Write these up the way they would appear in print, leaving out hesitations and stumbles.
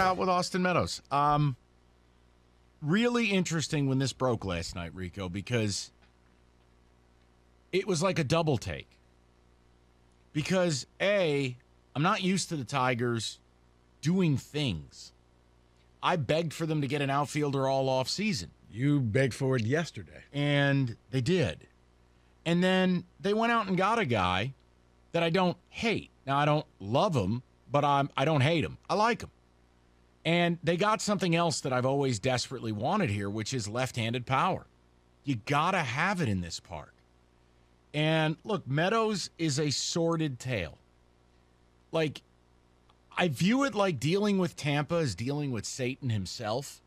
out with Austin Meadows. Really interesting when this broke last night, Rico, because it was like a double take. Because, A, I'm not used to the Tigers doing things. I begged for them to get an outfielder all off season. You begged for it yesterday. And they did. And then they went out and got a guy that I don't hate. Now, I don't love him, but I don't hate him. I like him. And they got something else that I've always desperately wanted here, which is left-handed power. You got to have it in this park. And, look, Meadows is a sordid tale. Like, I view it like dealing with Tampa is dealing with Satan himself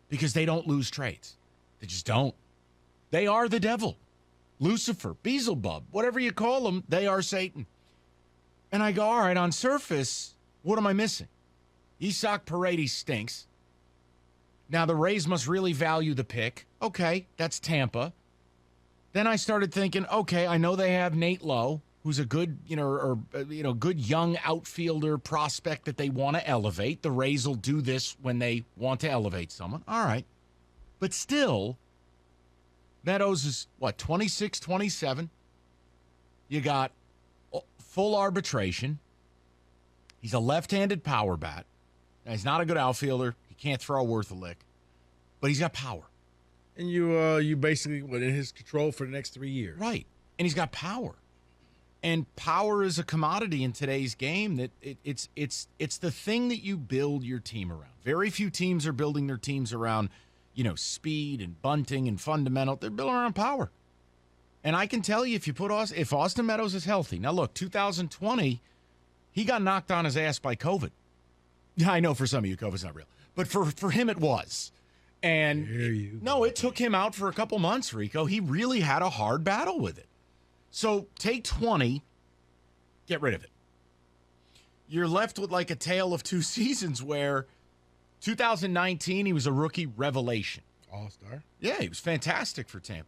because they don't lose trades. They just don't. They are the devil. Lucifer, Beelzebub, whatever you call them, they are Satan. And I go, all right, on surface, what am I missing? Isaac Paredes stinks. Now, the Rays must really value the pick. Okay, that's Tampa. Then I started thinking, okay, I know they have Nate Lowe, who's a good, good young outfielder prospect that they want to elevate. The Rays will do this when they want to elevate someone. All right. But still, Meadows is, 26, 27. You got full arbitration. He's a left-handed power bat. Now, he's not a good outfielder. He can't throw worth a lick. But he's got power. And you basically were in his control for the next 3 years. Right. And he's got power. And power is a commodity in today's game that it's the thing that you build your team around. Very few teams are building their teams around, speed and bunting and fundamental. They're building around power. And I can tell you if Austin Meadows is healthy. Now, look, 2020, he got knocked on his ass by COVID. Yeah, I know for some of you, COVID's not real. But for him, it was. And it took him out for a couple months, Rico. He really had a hard battle with it. So take 20, get rid of it. You're left with like a tale of two seasons where 2019, he was a rookie revelation. All-star. Yeah, he was fantastic for Tampa.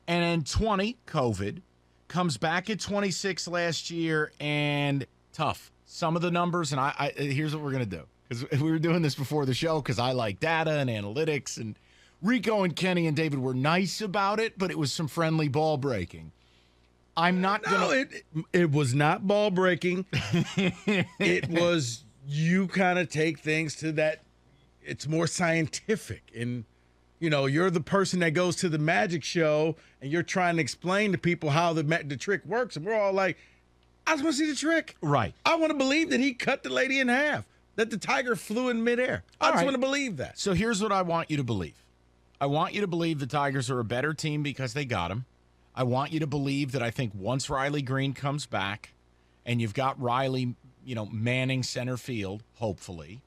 And then 20, COVID, comes back at 26 last year and tough. Some of the numbers, and I here's what we're going to do. Because we were doing this before the show because I like data and analytics. And Rico and Kenny and David were nice about it, but it was some friendly ball breaking. I'm not going to. It was not ball breaking. It was you kind of take things to that. It's more scientific. And, you're the person that goes to the magic show and you're trying to explain to people how the trick works. And we're all like, I just want to see the trick. Right. I want to believe that he cut the lady in half, that the tiger flew in midair. I just want to believe that. So here's what I want you to believe. I want you to believe the Tigers are a better team because they got him. I want you to believe that I think once Riley Green comes back and you've got Riley, manning center field, hopefully,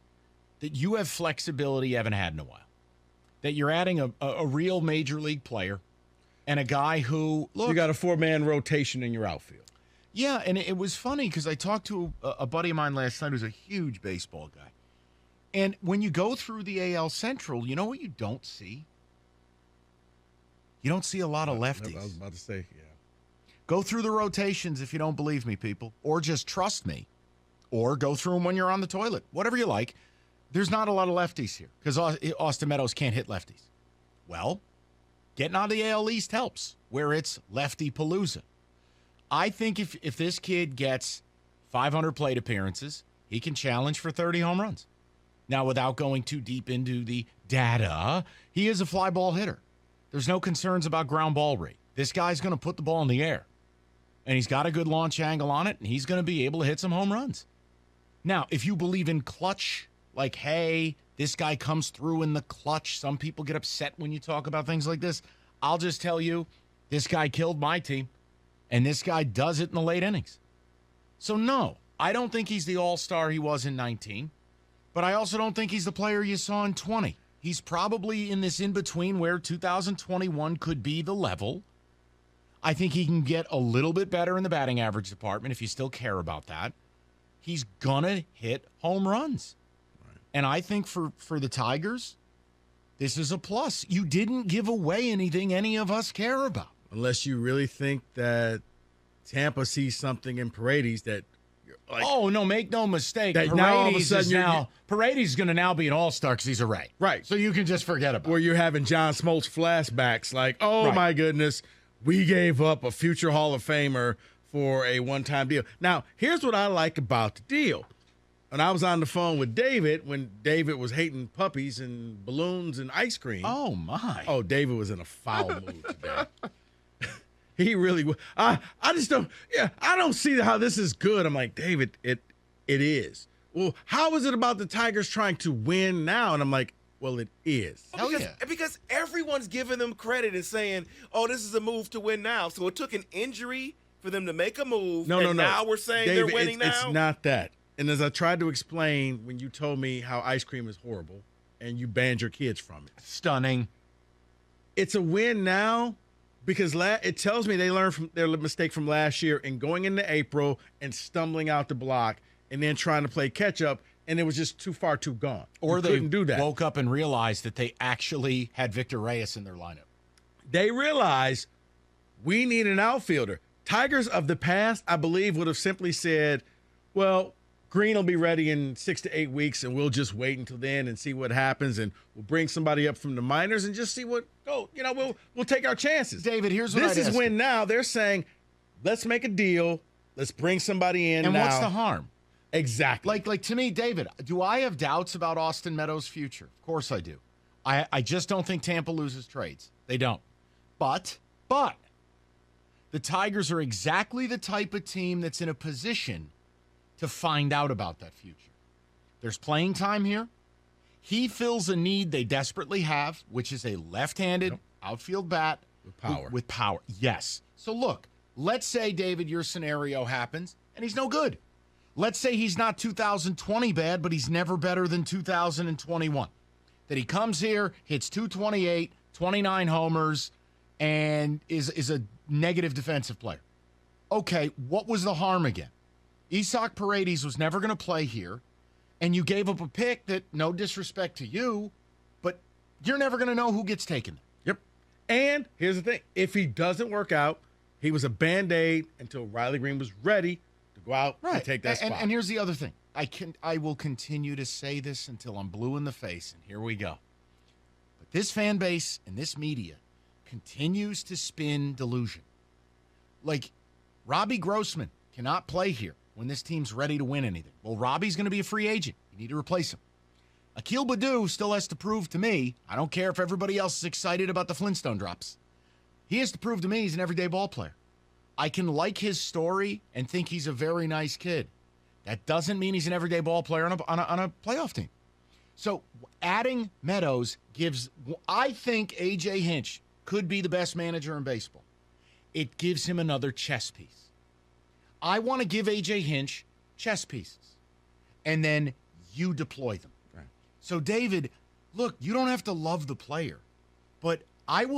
that you have flexibility you haven't had in a while. That you're adding a real major league player and a guy who, look. You got a 4-man rotation in your outfield. Yeah, and it was funny because I talked to a buddy of mine last night who's a huge baseball guy. And when you go through the AL Central, you know what you don't see? You don't see a lot of lefties. I was about to say, yeah. Go through the rotations if you don't believe me, people. Or just trust me. Or go through them when you're on the toilet. Whatever you like. There's not a lot of lefties here because Austin Meadows can't hit lefties. Well, getting out of the AL East helps, where it's lefty palooza. I think if this kid gets 500 plate appearances, he can challenge for 30 home runs. Now, without going too deep into the data, he is a fly ball hitter. There's no concerns about ground ball rate. This guy's going to put the ball in the air. And he's got a good launch angle on it, and he's going to be able to hit some home runs. Now, if you believe in clutch, like, hey, this guy comes through in the clutch. Some people get upset when you talk about things like this. I'll just tell you, this guy killed my team, and this guy does it in the late innings. So, no, I don't think he's the all-star he was in 19, but I also don't think he's the player you saw in 20. He's probably in this in-between where 2021 could be the level. I think he can get a little bit better in the batting average department if you still care about that. He's going to hit home runs. Right. And I think for the Tigers, this is a plus. You didn't give away anything any of us care about. Unless you really think that Tampa sees something in Paredes that Like, oh no, make no mistake. that now all of a Paredes sudden is now Paredes going to now be an all-star because he's a Ray. Right. So you can just forget about where it. you're having John Smoltz flashbacks, like, oh Right. my goodness, we gave up a future Hall of Famer for a one-time deal. Now, here's what I like about the deal. When I was on the phone with David, when David was hating puppies and balloons and ice cream. Oh my. Oh, David was in a foul mood today. He really was. I just don't. Yeah, I don't see how this is good. I'm like, David, it is. Well, how is it about the Tigers trying to win now? And I'm like, well, it is. Hell yeah. Because everyone's giving them credit and saying, oh, this is a move to win now. So it took an injury for them to make a move. No. Now we're saying David, they're winning now. It's not that. And as I tried to explain when you told me how ice cream is horrible and you banned your kids from it, Stunning. it's a win now. Because it tells me they learned from their mistake from last year and going into April and stumbling out the block and then trying to play catch up, and it was just too far too gone. Or you they couldn't do that. woke up and realized that they actually had Victor Reyes in their lineup. They realized we need an outfielder. Tigers of the past, I believe, would have simply said, well, Green will be ready in 6 to 8 weeks, and we'll just wait until then and see what happens, and we'll bring somebody up from the minors and just see what go. You know, we'll take our chances. David, here's what this I'd is ask when you. now they're saying, let's make a deal, let's bring somebody in. And now. what's the harm? Exactly. Like to me, David, do I have doubts about Austin Meadows' future? Of course I do. I just don't think Tampa loses trades. They don't. But the Tigers are exactly the type of team that's in a position to find out about that future. There's playing time here. He fills a need they desperately have, which is a left-handed outfield bat With power. With power, yes. So look, let's say, David, your scenario happens, and he's no good. Let's say he's not 2020 bad, but he's never better than 2021. That he comes here, hits 228, 29 homers, and is a negative defensive player. Okay, what was the harm again? Isak Paredes was never going to play here, and you gave up a pick that, no disrespect to you, but you're never going to know who gets taken. Yep. And here's the thing. If he doesn't work out, he was a Band-Aid until Riley Green was ready to go out and take that spot. And here's the other thing. I will continue to say this until I'm blue in the face, and here we go. But this fan base and this media continues to spin delusion. Like, Robbie Grossman cannot play here when this team's ready to win anything. Well, Robbie's going to be a free agent. You need to replace him. Akil Baddoo still has to prove to me, I don't care if everybody else is excited about the Flintstone drops. He has to prove to me he's an everyday ball player. I can like his story and think he's a very nice kid. That doesn't mean he's an everyday ball player on a playoff team. So adding Meadows gives, I think A.J. Hinch could be the best manager in baseball. It gives him another chess piece. I want to give A.J. Hinch chess pieces, and then you deploy them. Right. So, David, look, you don't have to love the player, but I've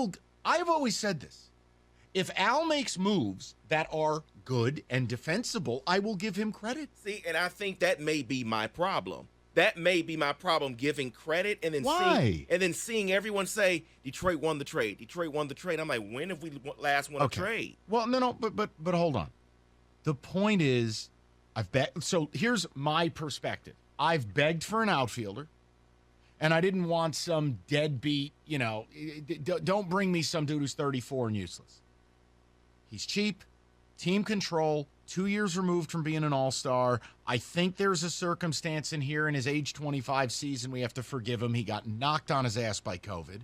always said this. If Al makes moves that are good and defensible, I will give him credit. See, and I think that may be my problem. That may be my problem, giving credit and then seeing everyone say Detroit won the trade. Detroit won the trade. I'm like, when have we last won a trade? Well, no, but hold on. The point is, so here's my perspective. I've begged for an outfielder, and I didn't want some deadbeat, don't bring me some dude who's 34 and useless. He's cheap, team control, 2 years removed from being an all-star. I think there's a circumstance in here in his age 25 season we have to forgive him. He got knocked on his ass by COVID.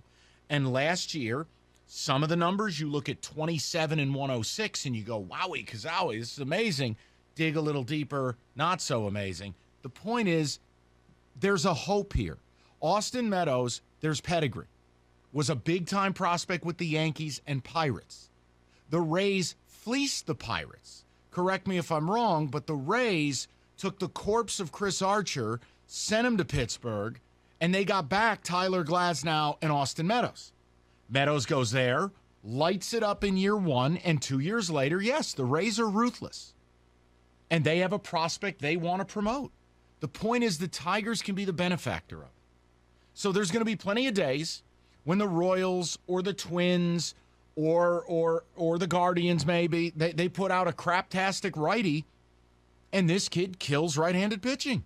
And last year, some of the numbers, you look at 27 and 106 and you go, wowie, kazowie, this is amazing. Dig a little deeper, not so amazing. The point is, there's a hope here. Austin Meadows, there's pedigree, was a big-time prospect with the Yankees and Pirates. The Rays fleeced the Pirates. Correct me if I'm wrong, but the Rays took the corpse of Chris Archer, sent him to Pittsburgh, and they got back Tyler Glasnow and Austin Meadows. Meadows goes there, lights it up in year one, and 2 years later, yes, the Rays are ruthless. And they have a prospect they want to promote. The point is the Tigers can be the benefactor of it. So there's going to be plenty of days when the Royals or the Twins or the Guardians maybe, they put out a craptastic righty, And this kid kills right-handed pitching.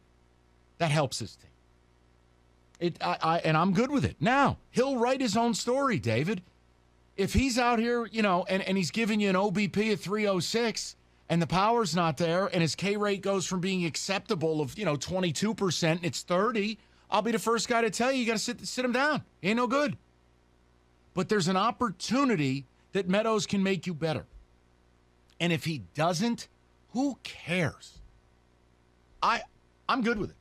That helps his team. And I'm good with it. Now, he'll write his own story, David. If he's out here, and he's giving you an OBP of 306 and the power's not there and his K rate goes from being acceptable of, 22% and it's 30, I'll be the first guy to tell you got to sit him down. He ain't no good. But there's an opportunity that Meadows can make you better. And if he doesn't, who cares? I'm good with it.